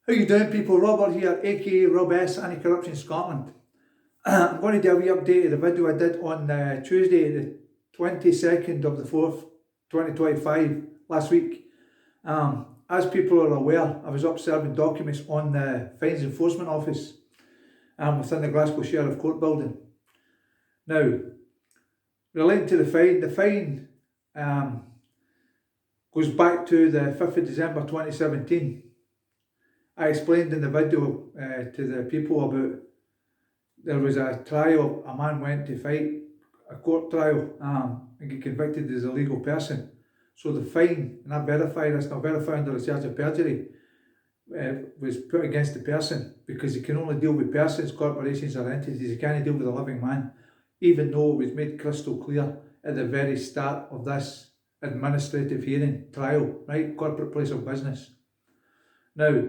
How you doing, people? Robert here, aka Robess, Anti-Corruption Scotland. I'm going to do a wee update of the video I did on Tuesday, the 22nd of the 4th, 2025, last week. As people are aware, I was up serving documents on the Fines Enforcement Office within the Glasgow Sheriff Court building. Now, relating to the fine goes back to the 5th of December 2017. I explained in the video to the people about there was a trial, a man went to fight a court trial and get convicted as a legal person. So the fine, and I verified this, and I verified under the charge of perjury, was put against the person because he can only deal with persons, corporations or entities. He can't deal with a living man, even though it was made crystal clear at the very start of this administrative hearing trial, right? Corporate place of business. Now,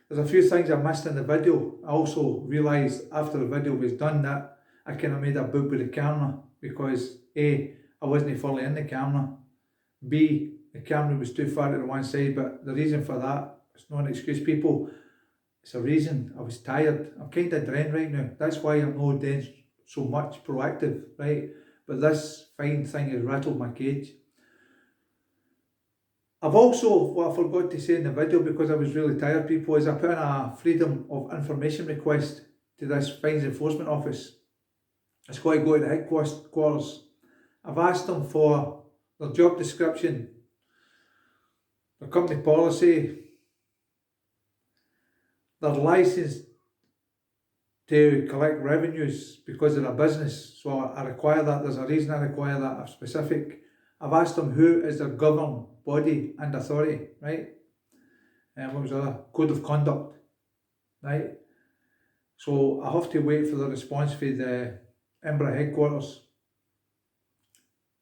there's a few things I missed in the video. I also realised after the video was done that I kind of made a book with the camera because A, I wasn't fully in the camera. B, the camera was too far to the one side, but the reason for that, it's not an excuse, people. It's a reason. I was tired. I'm kind of drained right now. That's why I'm not doing so much proactive, right? But this fine thing has rattled my cage. I've also, what I forgot to say in the video because I was really tired, people, is I put in a freedom of information request to this Fines Enforcement Office. It's got to go to the headquarters. I've asked them for their job description, their company policy, their licence to collect revenues because of their business. So I require that. There's a reason I require that. I'm specific. I've asked them who is their governing body and authority, right? And what was the other? Code of conduct, right? So I have to wait for the response for the Edinburgh headquarters.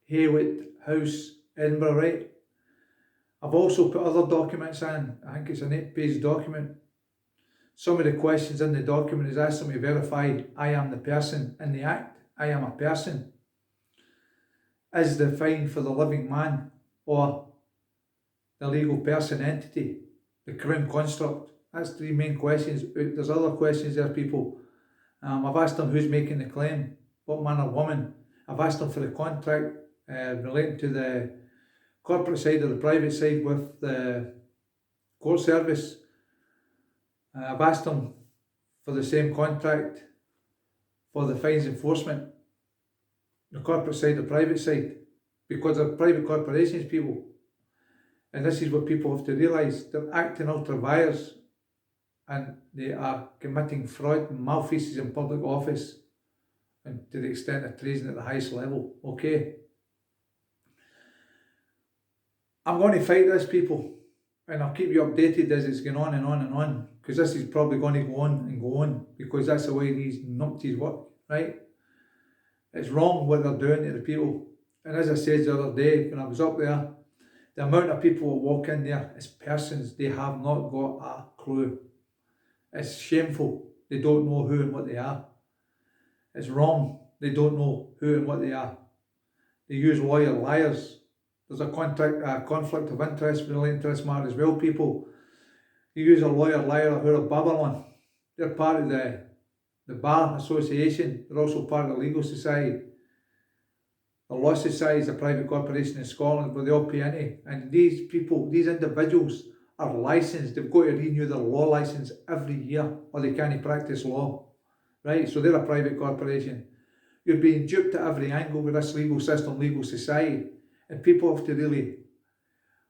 Haywood House, Edinburgh, right? I've also put other documents in. I think it's an 8-page document. Some of the questions in the document is asked them to verify I am the person in the act. I am a person. Is the fine for the living man or the legal person entity, the crown construct? That's three main questions. There's other questions there, people. I've asked them who's making the claim, what man or woman. I've asked them for the contract relating to the corporate side or the private side with the court service. I've asked them for the same contract for the fines enforcement, the corporate side, the private side, because they're private corporations, people. And this is what people have to realise. They're acting ultra vires and they are committing fraud and malfeasance in public office and to the extent of treason at the highest level. Okay. I'm going to fight this, people, and I'll keep you updated as it's going on and on and on, because this is probably going to go on and go on because that's the way these numpties work, right? It's wrong what they're doing to the people. And as I said the other day when I was up there, the amount of people that walk in there as persons, they have not got a clue. It's shameful. They don't know who and what they are. It's wrong. They don't know who and what they are. They use liars. There's a conflict of interest relating to this matter as well, people. You use a liar who are Babylon. They're part of the Bar Association. They're also part of the Legal Society. The Law Society is a private corporation in Scotland where they all pay into. And these people, these individuals are licensed. They've got to renew their law licence every year or they can't practice law. Right? So they're a private corporation. You're being duped at every angle with this legal system, legal society. And people have to really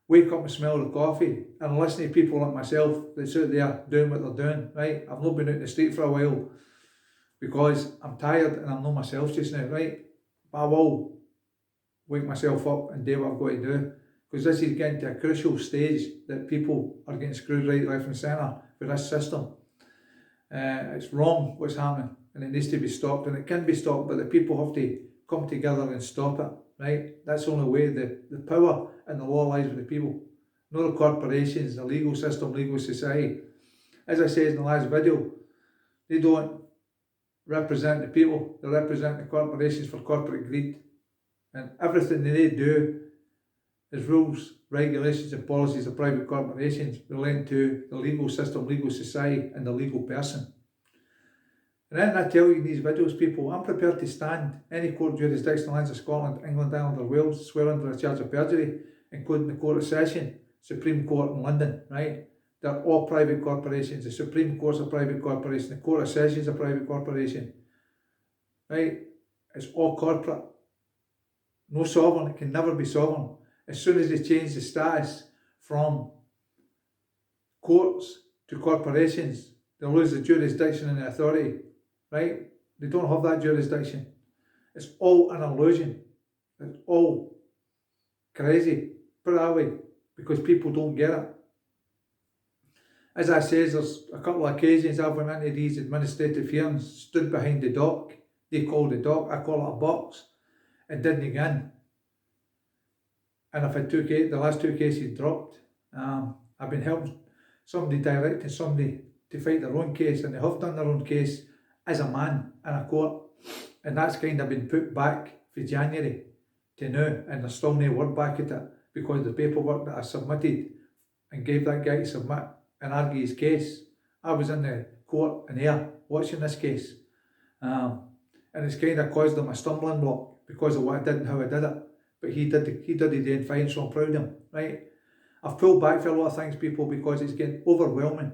wake up and smell the coffee and listen to people like myself that's out there doing what they're doing, right? I've not been out in the street for a while because I'm tired and I'm not myself just now, right? But I will wake myself up and do what I've got to do because this is getting to a crucial stage that people are getting screwed right, left and centre with this system. It's wrong what's happening and it needs to be stopped, and it can be stopped, but the people have to come together and stop it, right? That's the only way. The power and the law lies with the people, not the corporations, the legal system, legal society. As I said in the last video, they don't represent the people, they represent the corporations for corporate greed. And everything they do is rules regulations and policies of private corporations relating to the legal system, legal society and the legal person. And then I tell you in these videos, people, I'm prepared to stand any court jurisdiction in the lands of Scotland, England, Ireland or Wales, swear under a charge of perjury, including the Court of Session, Supreme Court in London, right? They're all private corporations. The Supreme Court's a private corporation. The Court of Session's a private corporation, right? It's all corporate. No sovereign. It can never be sovereign. As soon as they change the status from courts to corporations, they lose the jurisdiction and the authority, right? They don't have that jurisdiction. It's all an illusion. It's all crazy, put it that way, because people don't get it. As I says, there's a couple of occasions I've went into these administrative hearings, stood behind the dock. They call the dock, I call it a box, and didn't get in. And I've had the last two cases dropped. I've been helping somebody, directing somebody to fight their own case, and they have done their own case as a man in a court. And that's kind of been put back for January to now, and there's still no word back at it, because the paperwork that I submitted and gave that guy to submit and argue his case, I was in the court in there watching this case. And it's kind of caused him a stumbling block because of what I did and how I did it. But he did it then fine, so I'm proud of him, right? I've pulled back for a lot of things, people, because it's getting overwhelming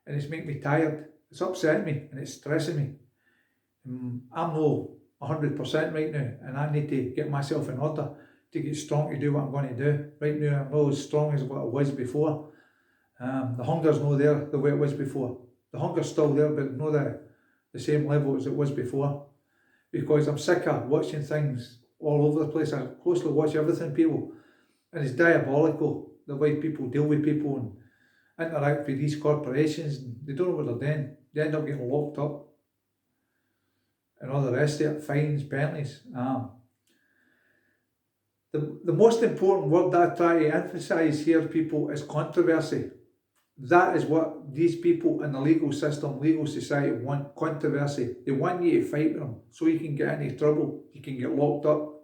and it's making me tired. It's upsetting me and it's stressing me. I'm no 100% right now, and I need to get myself in order to get strong to do what I'm going to do. Right now I'm not as strong as what I was before. The hunger's not there the way it was before. The hunger's still there, but not the same level as it was before. Because I'm sick of watching things all over the place. I closely watch everything, people. And it's diabolical, the way people deal with people and interact with these corporations. They don't know what they're doing. They end up getting locked up. And all the rest of it, fines, penalties. The most important word that I try to emphasise here, people, is controversy. That is what these people in the legal system, legal society want, controversy. They want you to fight with them so you can get into trouble, you can get locked up.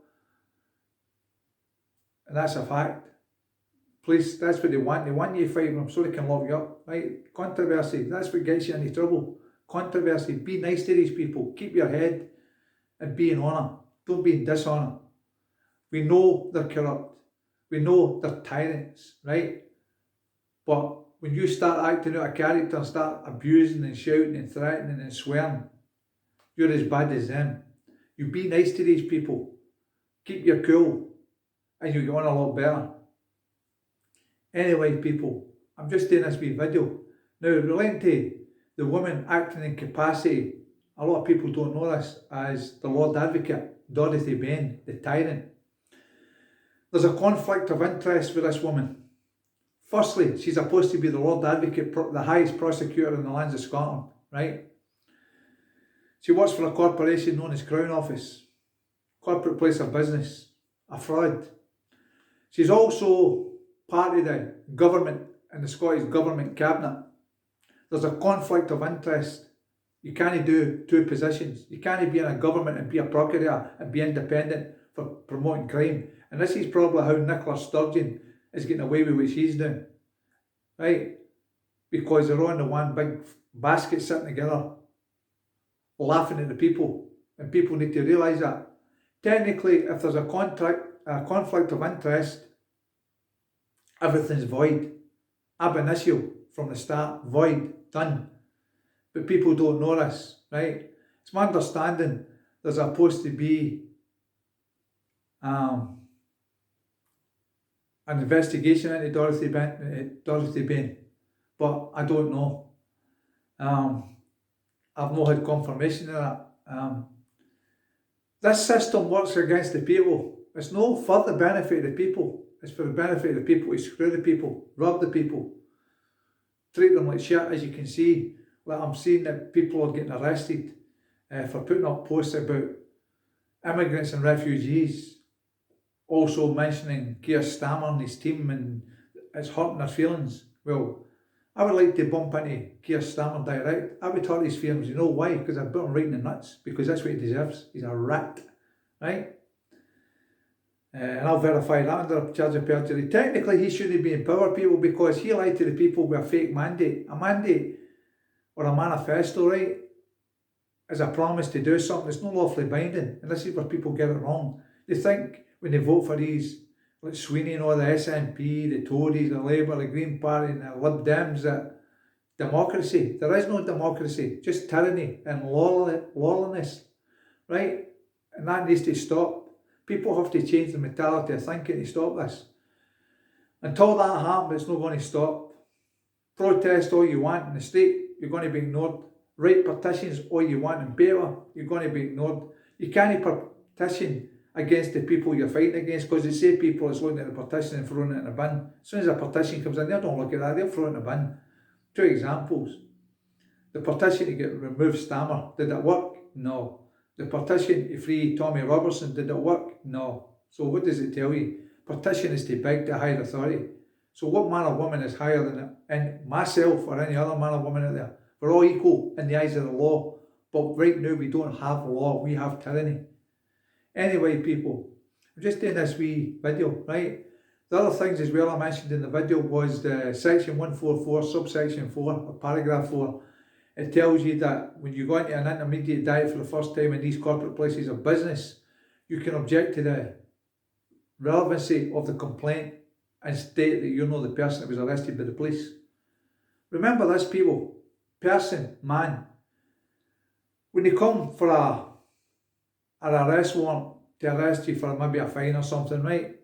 And that's a fact. Police, that's what they want. They want you to fight with them so they can lock you up, right? Controversy, that's what gets you into trouble. Controversy, be nice to these people. Keep your head and be in honour. Don't be in dishonour. We know they're corrupt. We know they're tyrants, right? But when you start acting out of character and start abusing and shouting and threatening and swearing, you're as bad as them. You be nice to these people. Keep your cool and you'll get on a lot better. Anyway, people, I'm just doing this wee video. Now, relating to the woman acting in capacity, a lot of people don't know this as the Lord Advocate Dorothy Bain, the tyrant. There's a conflict of interest with this woman. Firstly, she's supposed to be the Lord Advocate, the highest prosecutor in the lands of Scotland, right? She works for a corporation known as Crown Office, corporate place of business, a fraud. She's also part of the government and the Scottish Government Cabinet. There's a conflict of interest. You can't do two positions. You can't be in a government and be a procurator and be independent for promoting crime. And this is probably how Nicola Sturgeon is getting away with what she's doing, right? Because they're on the one big basket sitting together, laughing at the people, and people need to realise that. Technically, if there's a conflict of interest, everything's void, ab initio, from the start, void, done. But people don't know this, right? It's my understanding there's supposed to be an investigation into Dorothy Bain, but I don't know. I've not had confirmation of that. This system works against the people. It's no for the benefit of the people. It's for the benefit of the people to screw the people, rob the people, treat them like shit, as you can see. Like I'm seeing that people are getting arrested for putting up posts about immigrants and refugees, also mentioning Keir Starmer and his team, and it's hurting their feelings. Well, I would like to bump into Keir Starmer direct. I would hurt his feelings. You know why? Because I've put him right in the nuts, because that's what he deserves. He's a rat, right? and I'll verify that under a charge of perjury. Technically, he shouldn't be in power, people, because he lied to the people with a fake mandate. A mandate or a manifesto, right, is a promise to do something that's not lawfully binding. And this is where people get it wrong. They think when they vote for these, like Sweeney and all the SNP, the Tories, the Labour, the Green Party, and the Lib Dems, that democracy. There is no democracy, just tyranny and lawlessness, right? And that needs to stop. People have to change the mentality of thinking to stop this. Until that happens, it's not going to stop. Protest all you want in the state, you're going to be ignored. Write petitions all you want in paper, you're going to be ignored. You can't petition against the people you're fighting against, because they say people is looking at the petition and throwing it in a bin. As soon as a petition comes in, they don't look at that, they'll throw it in a bin. 2 examples. The petition to get remove Stammer, did it work? No. The petition to free Tommy Robertson, did it work? No. So what does it tell you? Petition is too big to higher authority. So what man or woman is higher than it? And myself or any other man or woman out there? We're all equal in the eyes of the law. But right now we don't have law, we have tyranny. Anyway, people, I'm just doing this wee video, right? The other things as well I mentioned in the video was the section 144, subsection 4, or paragraph 4. It tells you that when you go into an intermediate diet for the first time in these corporate places of business, you can object to the relevancy of the complaint and state that you're not the person that was arrested by the police. Remember this, people. Person, man. When they come for an arrest warrant to arrest you for maybe a fine or something, right?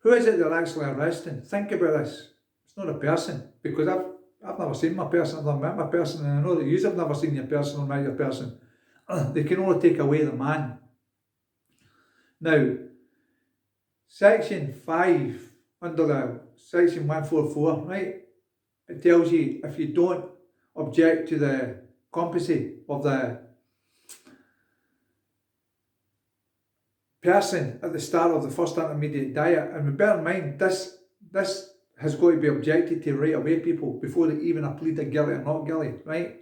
Who is it they're actually arresting? Think about this. It's not a person, because I've never seen my person, I've never met my person, and I know that you have never seen your person or met your person. They can only take away the man. Now, section 5 under the section 144, right? It tells you if you don't object to the competency of the person at the start of the first intermediate diet, and bear in mind this has got to be objected to right away, people, before they even are pleaded guilty or not guilty, right?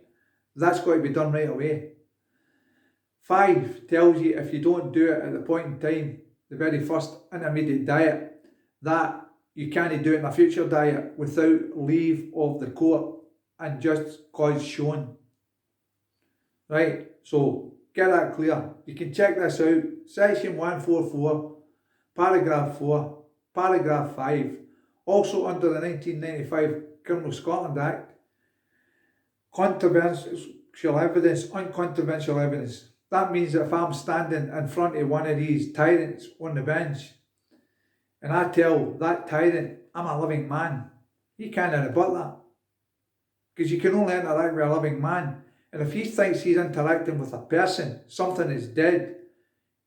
That's got to be done right away. 5 tells you if you don't do it at the point in time, the very first intermediate diet, that you can't do it in a future diet without leave of the court and just cause shown. Right? So get that clear. You can check this out. Section 144, paragraph 4, paragraph 5. Also under the 1995 Criminal Scotland Act, controversial evidence, uncontroversial evidence. That means that if I'm standing in front of one of these tyrants on the bench and I tell that tyrant I'm a living man, he can't rebut that. Because you can only interact with a living man. And if he thinks he's interacting with a person, something is dead,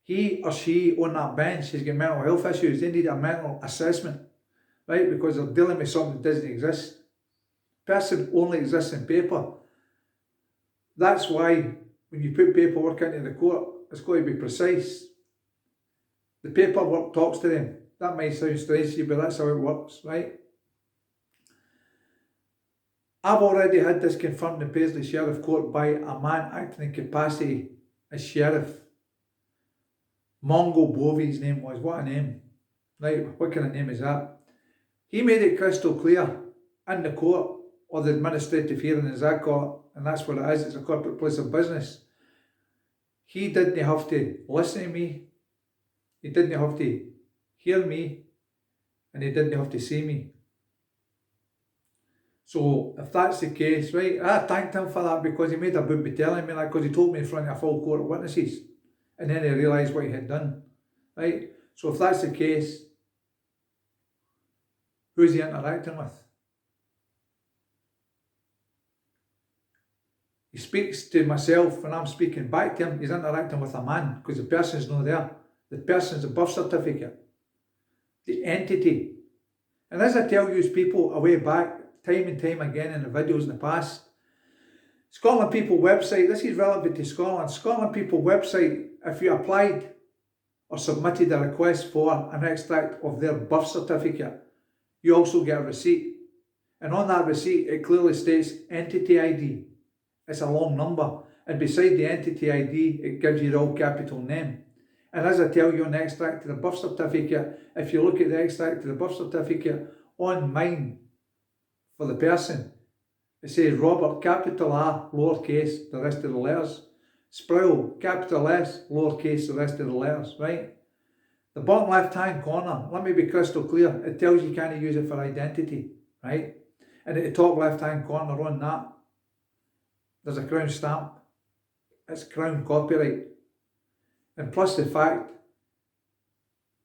he or she on that bench has got mental health issues. They need a mental assessment, right? Because they're dealing with something that doesn't exist. Person only exists in paper. That's why when you put paperwork into the court, it's got to be precise. The paperwork talks to them. That might sound strange to you, but that's how it works, right? I've already had this confirmed in Paisley Sheriff Court by a man acting in capacity as sheriff. Mongo Bovey, his name was. What a name. Right, what kind of name is that? He made it crystal clear in the court, or the administrative hearing as I call it, and that's what it is, it's a corporate place of business. He didn't have to listen to me, he didn't have to hear me, and he didn't have to see me. So if that's the case, right, I thanked him for that, because he made a booby telling me that, because he told me in front of a full court of witnesses, and then he realised what he had done, right? So if that's the case, who's he interacting with? He speaks to myself when I'm speaking back to him, he's interacting with a man, because the person's not there. The person's a birth certificate, the entity. And as I tell you people a way back, time and time again in the videos in the past, Scotland People website, this is relevant to Scotland, Scotland People website, if you applied or submitted a request for an extract of their birth certificate, you also get a receipt. And on that receipt, it clearly states entity ID. It's a long number. And beside the entity ID, it gives you the all capital name. And as I tell you on the extract of the birth certificate, if you look at the extract of the birth certificate, on mine, for the person, it says Robert, capital A, lowercase, the rest of the letters. Sproul, capital S, lowercase, the rest of the letters, right? The bottom left-hand corner, let me be crystal clear, it tells you can't use it for identity, right? And at the top left-hand corner on that, there's a crown stamp. It's crown copyright. And plus the fact,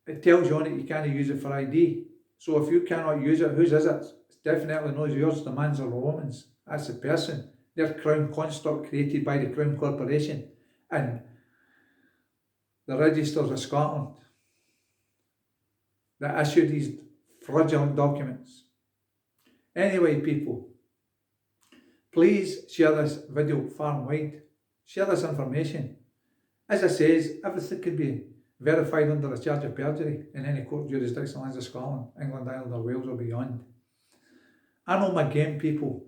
it tells you on it you can't use it for ID. So if you cannot use it, whose is it? It's definitely not yours, the man's or the woman's. That's the person. They're crown construct created by the Crown Corporation and the Registers of Scotland that issue these fraudulent documents. Anyway, people, please share this video far and wide. Share this information. As I says, everything can be verified under a charge of perjury in any court jurisdiction lands of Scotland, England, Ireland or Wales or beyond. I know my game, people.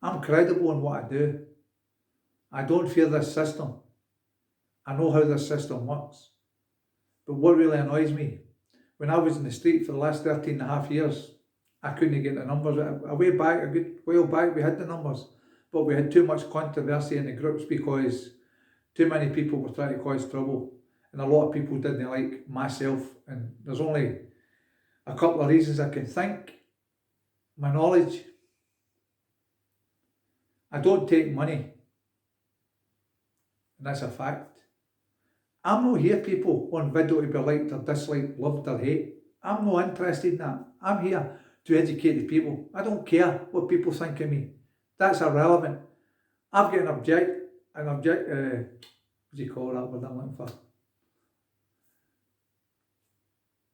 I'm credible in what I do. I don't fear this system. I know how this system works. But what really annoys me, when I was in the street for the last 13 and a half years, I couldn't get the numbers. A good while back, we had the numbers, but we had too much controversy in the groups because too many people were trying to cause trouble. And a lot of people didn't like myself. And there's only a couple of reasons I can think. My knowledge. I don't take money. And that's a fact. I'm not here, people, on video to be liked or disliked, loved or hate. I'm not interested in that. I'm here to educate the people. I don't care what people think of me. That's irrelevant. I've got what do you call that word I'm looking for?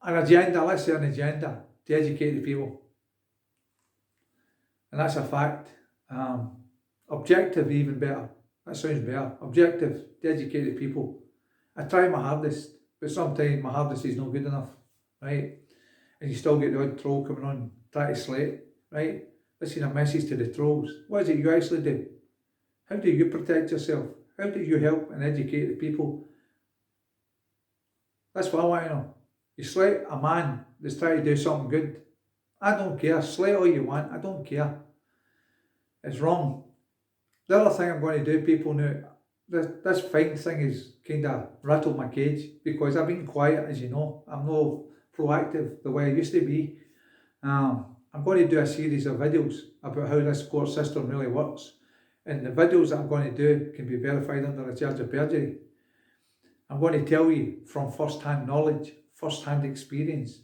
An agenda, let's say an agenda to educate the people. And that's a fact. Objective, even better. That sounds better. Objective to educate the people. I try my hardest, but sometimes my hardest is not good enough, right? And you still get the odd troll coming on, try to slate, right? This is a message to the trolls. What is it you actually do? How do you protect yourself? How do you help and educate the people? That's what I want to know. You slate a man that's trying to do something good. I don't care. Slate all you want. I don't care. It's wrong. The other thing I'm going to do, people, now, this fine thing is kind of rattled my cage because I've been quiet, as you know. I'm not proactive the way I used to be. I'm going to do a series of videos about how this court system really works. And the videos that I'm going to do can be verified under a charge of perjury. I'm going to tell you from first-hand knowledge, first-hand experience,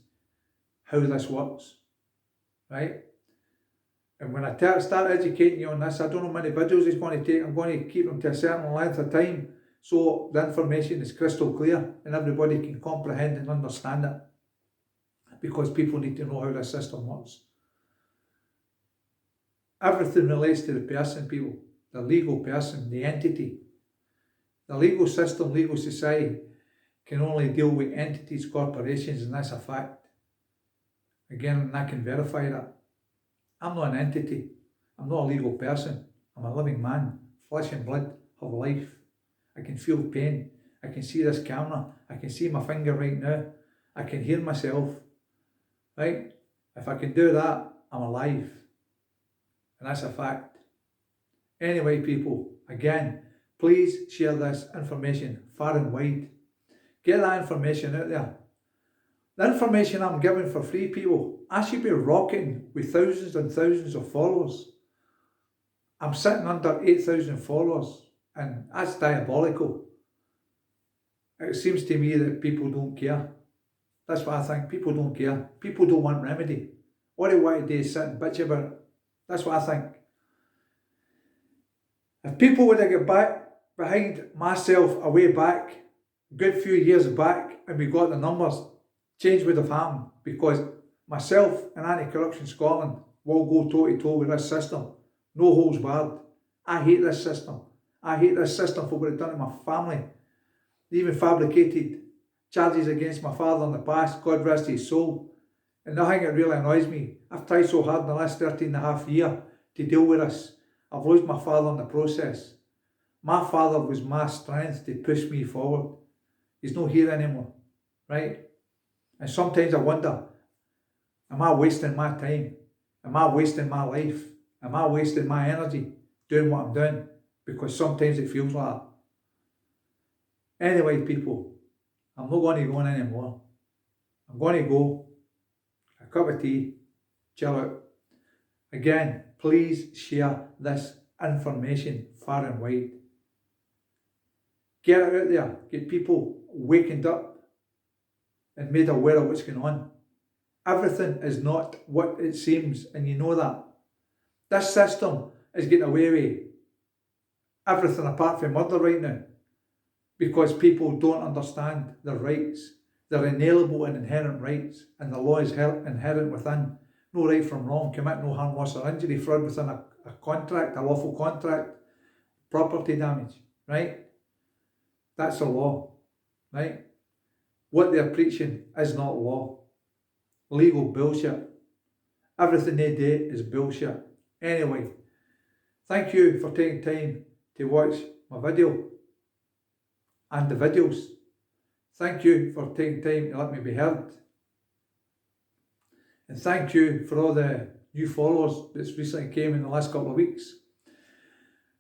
how this works, right? And when I start educating you on this, I don't know how many videos it's going to take. I'm going to keep them to a certain length of time so the information is crystal clear and everybody can comprehend and understand it. Because people need to know how this system works. Everything relates to the person, people. The legal person, the entity. The legal system, legal society can only deal with entities, corporations, and that's a fact. Again, I can verify that. I'm not an entity. I'm not a legal person. I'm a living man, flesh and blood, have life. I can feel pain. I can see this camera. I can see my finger right now. I can hear myself. Right? If I can do that, I'm alive. And that's a fact. Anyway, people, again, please share this information far and wide. Get that information out there. The information I'm giving for free, people, I should be rocketing with thousands and thousands of followers. I'm sitting under 8,000 followers, and that's diabolical. It seems to me that people don't care. That's what I think. People don't care. People don't want remedy. All they want to do is sit and bitch about it. That's what I think. If people would have got back behind myself a way back, a good few years back, and we got the numbers, change would have happened because myself and Anti-Corruption Scotland will go toe to toe with this system. No holds barred. I hate this system. I hate this system for what it's done to my family. They even fabricated charges against my father in the past, God rest his soul. And the thing that really annoys me, I've tried so hard in the last 13 and a half years to deal with this. I've lost my father in the process. My father was my strength to push me forward. He's not here anymore, right? And sometimes I wonder, am I wasting my time? Am I wasting my life? Am I wasting my energy doing what I'm doing? Because sometimes it feels like that. Anyway, people, I'm not going to go on anymore. I'm going to go, a cup of tea, chill out. Again, please share this information far and wide. Get it out there. Get people wakened up and made aware of what's going on. Everything is not what it seems, and you know that. This system is getting away with everything apart from murder right now, because people don't understand their rights. They're inalienable and inherent rights, and the law is inherent within. No right from wrong, commit no harm, loss or injury, fraud within a contract, a lawful contract, property damage, right? That's the law, right? What they're preaching is not law. Legal bullshit. Everything they do is bullshit. Anyway, thank you for taking time to watch my video and the videos. Thank you for taking time to let me be heard. And thank you for all the new followers that's recently came in the last couple of weeks.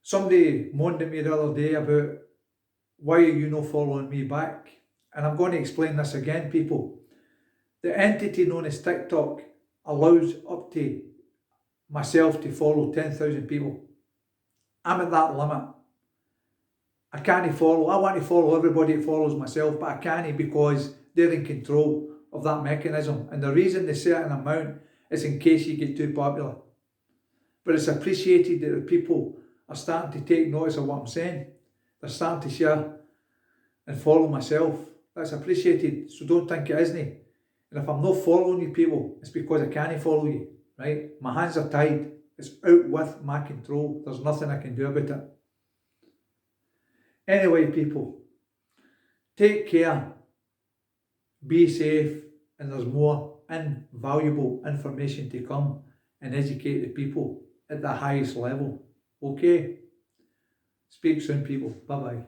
Somebody moaned at me the other day about, why are you not following me back? And I'm going to explain this again, people. The entity known as TikTok allows up to myself to follow 10,000 people. I'm at that limit. I can't follow. I want to follow everybody that follows myself, but I can't because they're in control of that mechanism. And the reason they set an amount is in case you get too popular. But it's appreciated that the people are starting to take notice of what I'm saying. They're starting to share and follow myself. That's appreciated. So don't think it isn't. And if I'm not following you people, it's because I can't follow you, right? My hands are tied. It's out with my control. There's nothing I can do about it. Anyway, people, take care, be safe, and there's more invaluable information to come and educate the people at the highest level. Okay? Speak soon, people. Bye-bye.